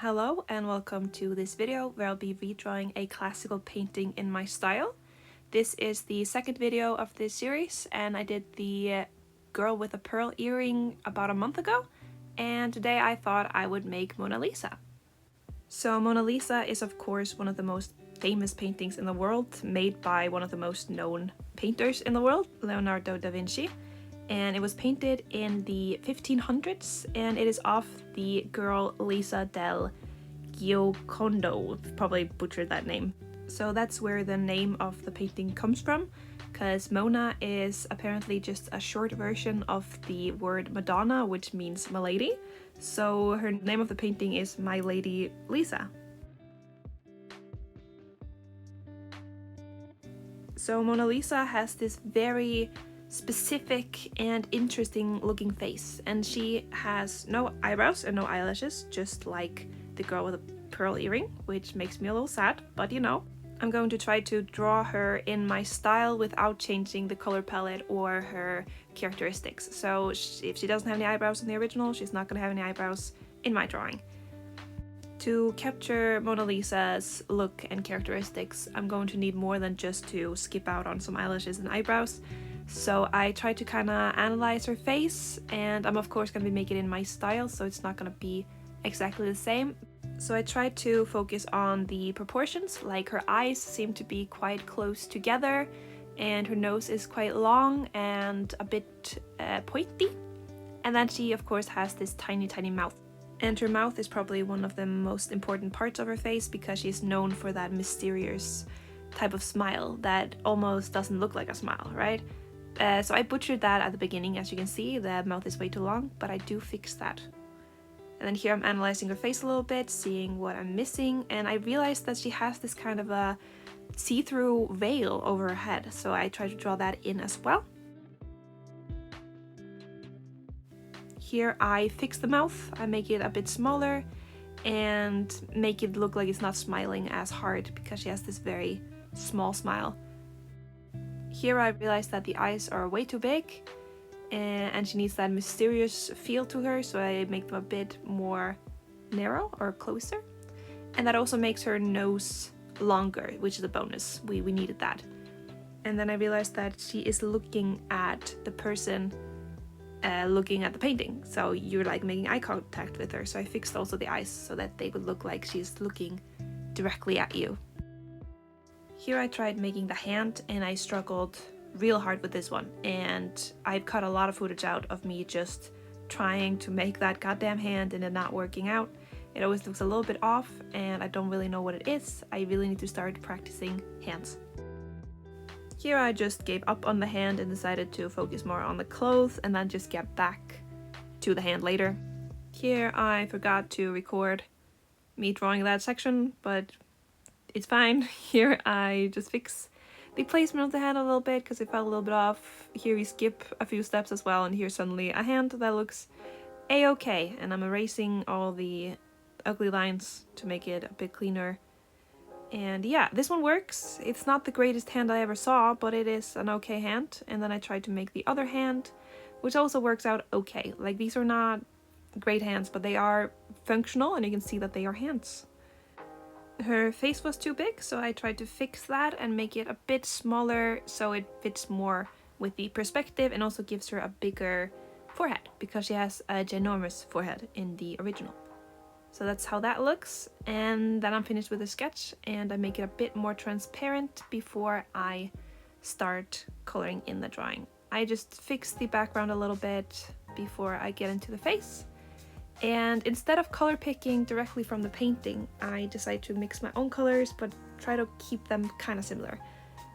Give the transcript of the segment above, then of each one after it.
Hello and welcome to this video where I'll be redrawing a classical painting in my style. This is the second video of this series and I did the girl with a pearl earring about a month ago, and today I thought I would make Mona Lisa. So Mona Lisa is of course one of the most famous paintings in the world, made by one of the most known painters in the world, Leonardo da Vinci. And it was painted in the 1500s, and it is of the girl Lisa del Giocondo. Probably butchered that name. So that's where the name of the painting comes from, because Mona is apparently just a short version of the word Madonna, which means milady. So her name of the painting is My Lady Lisa. So Mona Lisa has this very specific and interesting looking face, and she has no eyebrows and no eyelashes, just like the girl with a pearl earring, which makes me a little sad, but you know. I'm going to try to draw her in my style without changing the color palette or her characteristics. So if she doesn't have any eyebrows in the original, she's not going to have any eyebrows in my drawing. To capture Mona Lisa's look and characteristics, I'm going to need more than just to skip out on some eyelashes and eyebrows. So I tried to kind of analyze her face, and I'm of course going to be making it in my style, so it's not going to be exactly the same. So I tried to focus on the proportions, like her eyes seem to be quite close together, and her nose is quite long and a bit pointy. And then she of course has this tiny mouth. And her mouth is probably one of the most important parts of her face, because she's known for that mysterious type of smile that almost doesn't look like a smile, right? So I butchered that at the beginning. As you can see, the mouth is way too long, but I do fix that. And then here I'm analyzing her face a little bit, seeing what I'm missing, and I realized that she has this kind of a see-through veil over her head, so I tried to draw that in as well. Here I fix the mouth, I make it a bit smaller and make it look like it's not smiling as hard, because she has this very small smile. Here I realized that the eyes are way too big and she needs that mysterious feel to her, so I make them a bit more narrow or closer. And that also makes her nose longer, which is a bonus. We needed that. And then I realized that she is looking at the person looking at the painting, so you're like making eye contact with her. So I fixed also the eyes so that they would look like she's looking directly at you. Here I tried making the hand, and I struggled real hard with this one, and I've cut a lot of footage out of me just trying to make that goddamn hand and it not working out. It always looks a little bit off and I don't really know what it is. I really need to start practicing hands. Here I just gave up on the hand and decided to focus more on the clothes and then just get back to the hand later. Here I forgot to record me drawing that section, but it's fine. Here I just fix the placement of the hand a little bit because it fell a little bit off. Here we skip a few steps as well, and here's suddenly a hand that looks a-okay, and I'm erasing all the ugly lines to make it a bit cleaner. And yeah, this one works. It's not the greatest hand I ever saw, but it is an okay hand. And then I tried to make the other hand, which also works out okay. Like, these are not great hands, but they are functional and you can see that they are hands. Her face was too big, so I tried to fix that and make it a bit smaller so it fits more with the perspective and also gives her a bigger forehead, because she has a ginormous forehead in the original. So that's how that looks, and then I'm finished with the sketch and I make it a bit more transparent before I start coloring in the drawing. I just fix the background a little bit before I get into the face. And instead of color picking directly from the painting, I decided to mix my own colors, but try to keep them kind of similar,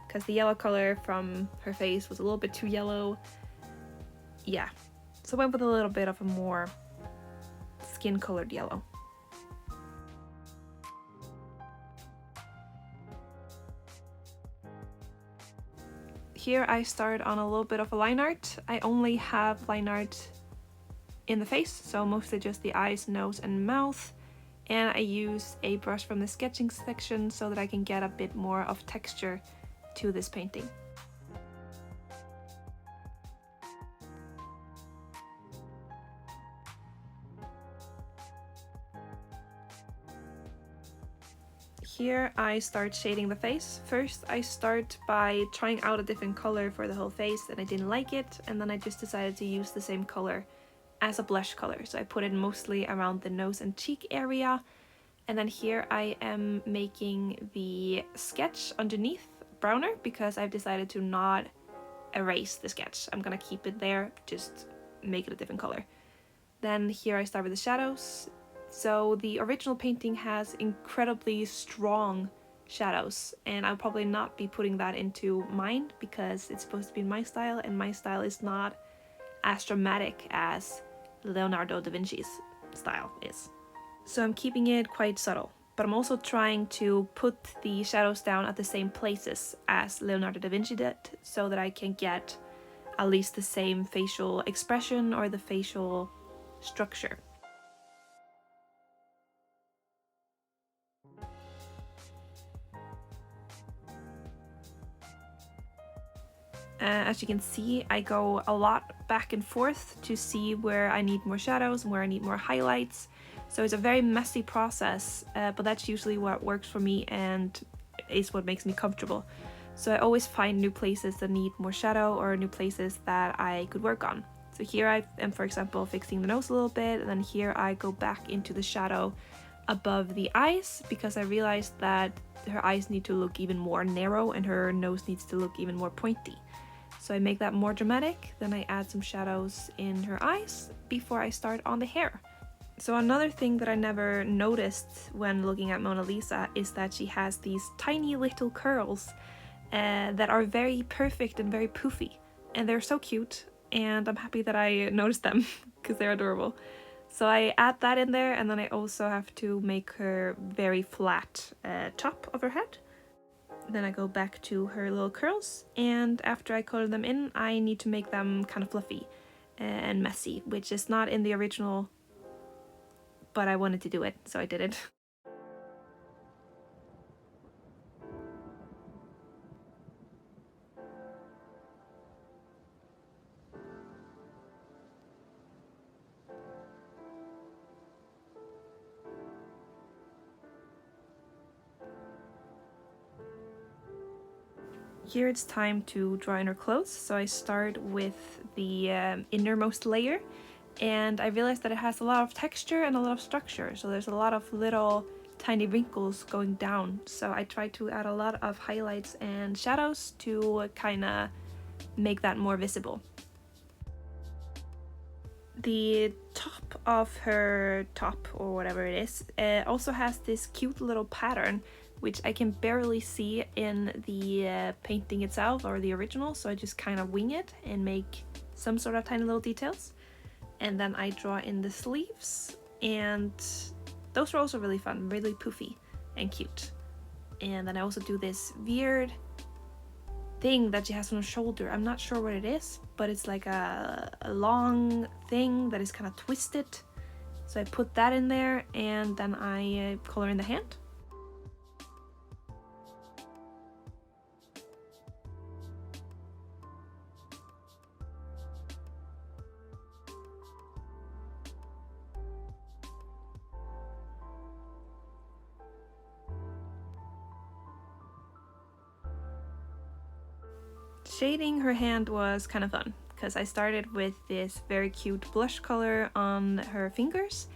because the yellow color from her face was a little bit too yellow. Yeah, so I went with a little bit of a more skin colored yellow. Here I start on a little bit of a line art. I only have line art in the face, so mostly just the eyes, nose and mouth, and I use a brush from the sketching section so that I can get a bit more of texture to this painting. Here I start shading the face. First I start by trying out a different color for the whole face and I didn't like it, and then I just decided to use the same color as a blush color. So I put it mostly around the nose and cheek area, and then here I am making the sketch underneath browner because I've decided to not erase the sketch. I'm gonna keep it there, just make it a different color. Then here I start with the shadows. So the original painting has incredibly strong shadows, and I'll probably not be putting that into mine because it's supposed to be my style, and my style is not as dramatic as Leonardo da Vinci's style is. So I'm keeping it quite subtle, but I'm also trying to put the shadows down at the same places as Leonardo da Vinci did, so that I can get at least the same facial expression or the facial structure. As you can see, I go a lot back and forth to see where I need more shadows and where I need more highlights. So it's a very messy process, but that's usually what works for me and is what makes me comfortable. So I always find new places that need more shadow or new places that I could work on. So here I am, for example, fixing the nose a little bit, and then here I go back into the shadow above the eyes because I realized that her eyes need to look even more narrow and her nose needs to look even more pointy. So I make that more dramatic, then I add some shadows in her eyes before I start on the hair. So another thing that I never noticed when looking at Mona Lisa is that she has these tiny little curls that are very perfect and very poofy. And they're so cute, and I'm happy that I noticed them because they're adorable. So I add that in there, and then I also have to make her very flat top of her head. Then I go back to her little curls, and after I color them in, I need to make them kind of fluffy and messy, which is not in the original, but I wanted to do it, so I did it. Here it's time to draw in her clothes, so I start with the innermost layer, and I realized that it has a lot of texture and a lot of structure, so there's a lot of little tiny wrinkles going down, so I tried to add a lot of highlights and shadows to kind of make that more visible. The top of her top, or whatever it is, also has this cute little pattern which I can barely see in the painting itself or the original, so I just kind of wing it and make some sort of tiny little details. And then I draw in the sleeves, and those are also really fun, really poofy and cute. And then I also do this weird thing that she has on her shoulder. I'm not sure what it is, but it's like a long thing that is kind of twisted. So I put that in there, and then I color in the hand. Shading her hand was kind of fun because I started with this very cute blush color on her fingers,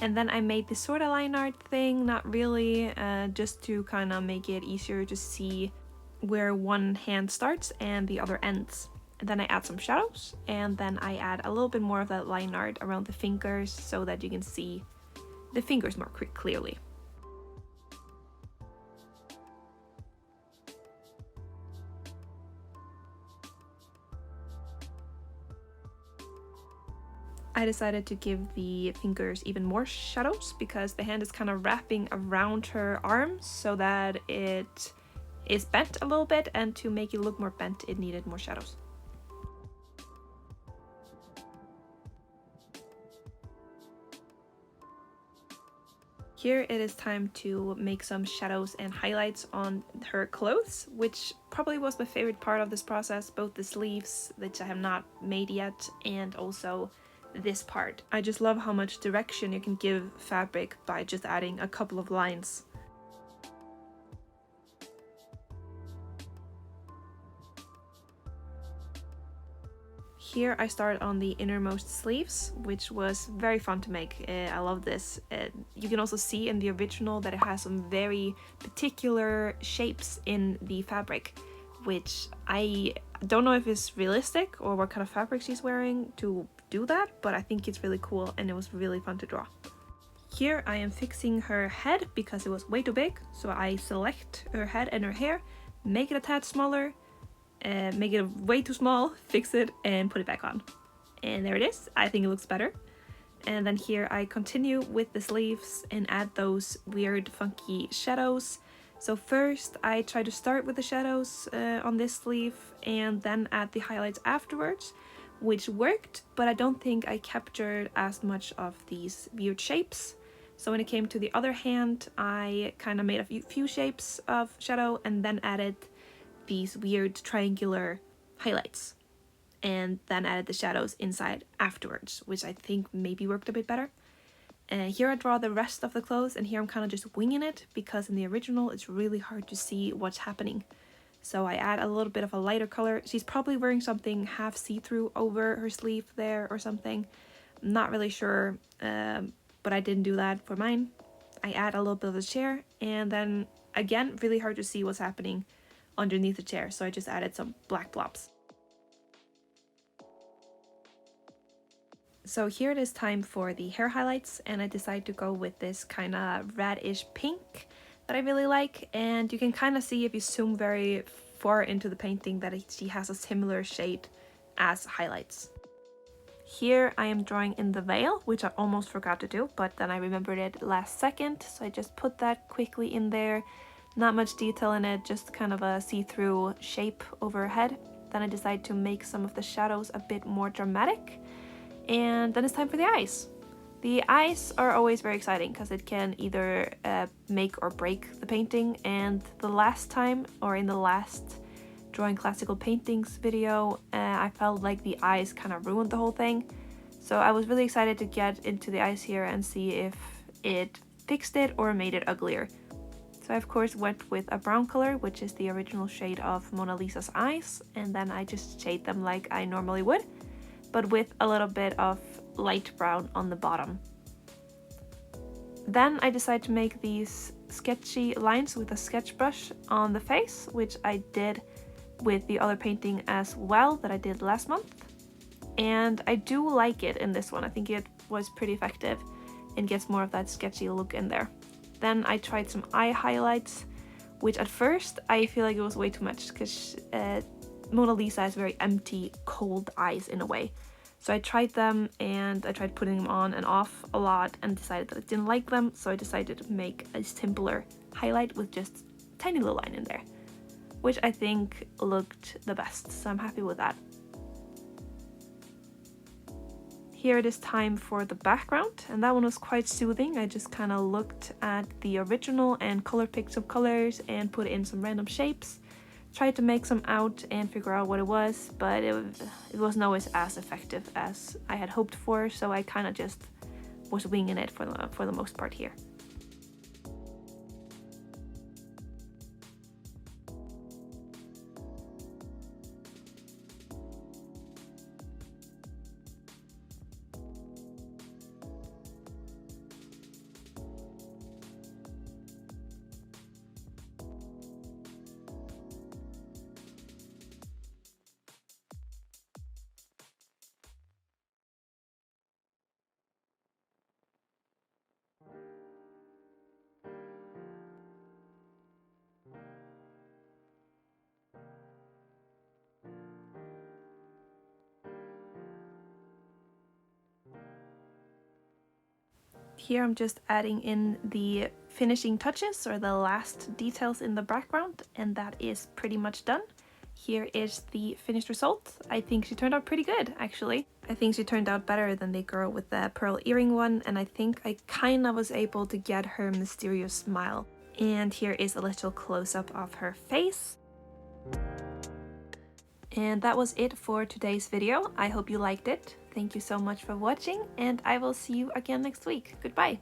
and then I made this sort of line art thing, not really, just to kind of make it easier to see where one hand starts and the other ends. And then I add some shadows, and then I add a little bit more of that line art around the fingers so that you can see the fingers more clearly. I decided to give the fingers even more shadows because the hand is kind of wrapping around her arms so that it is bent a little bit, and to make it look more bent it needed more shadows. Here it is time to make some shadows and highlights on her clothes, which probably was my favorite part of this process, both the sleeves, which I have not made yet, and also this part. I just love how much direction you can give fabric by just adding a couple of lines. Here I started on the innermost sleeves, which was very fun to make. I love this. You can also see in the original that it has some very particular shapes in the fabric, which I don't know if it's realistic or what kind of fabric she's wearing to do that, but I think it's really cool and it was really fun to draw. Here I am fixing her head because it was way too big, so I select her head and her hair, make it a tad smaller, make it way too small, fix it, and put it back on. And there it is. I think it looks better. And then here I continue with the sleeves and add those weird funky shadows. So first I try to start with the shadows on this sleeve and then add the highlights afterwards, which worked, but I don't think I captured as much of these weird shapes. So when it came to the other hand, I kind of made a few shapes of shadow and then added these weird triangular highlights and then added the shadows inside afterwards, which I think maybe worked a bit better. And here I draw the rest of the clothes, and here I'm kind of just winging it because in the original it's really hard to see what's happening. So I add a little bit of a lighter color. She's probably wearing something half see-through over her sleeve there or something. I'm not really sure, but I didn't do that for mine. I add a little bit of the chair, and then again, really hard to see what's happening underneath the chair, so I just added some black blobs. So here it is time for the hair highlights, and I decided to go with this kind of radish pink that I really like, and you can kind of see if you zoom very far into the painting that she has a similar shade as highlights. Here I am drawing in the veil, which I almost forgot to do, but then I remembered it last second, so I just put that quickly in there. Not much detail in it, just kind of a see-through shape over her head. Then I decided to make some of the shadows a bit more dramatic. And then it's time for the eyes. The eyes are always very exciting because it can either make or break the painting. And the last time, or in the last Drawing Classical Paintings video, I felt like the eyes kind of ruined the whole thing. So I was really excited to get into the eyes here and see if it fixed it or made it uglier. So I of course went with a brown color, which is the original shade of Mona Lisa's eyes, and then I just shade them like I normally would, but with a little bit of light brown on the bottom. Then I decided to make these sketchy lines with a sketch brush on the face, which I did with the other painting as well that I did last month. And I do like it in this one. I think it was pretty effective and gets more of that sketchy look in there. Then I tried some eye highlights, which at first I feel like it was way too much because Mona Lisa has very empty, cold eyes in a way. So I tried them and I tried putting them on and off a lot and decided that I didn't like them. So I decided to make a simpler highlight with just a tiny little line in there, which I think looked the best. So I'm happy with that. Here it is time for the background, and that one was quite soothing. I just kind of looked at the original and color picked some colors and put in some random shapes. Tried to make some out and figure out what it was, but it wasn't always as effective as I had hoped for, so I kind of just was winging it for the most part here. Here I'm just adding in the finishing touches or the last details in the background, and that is pretty much done. Here is the finished result. I think she turned out pretty good, actually. I think she turned out better than the girl with the pearl earring one, and I think I kind of was able to get her mysterious smile. And here is a little close-up of her face. And that was it for today's video. I hope you liked it. Thank you so much for watching, and I will see you again next week. Goodbye!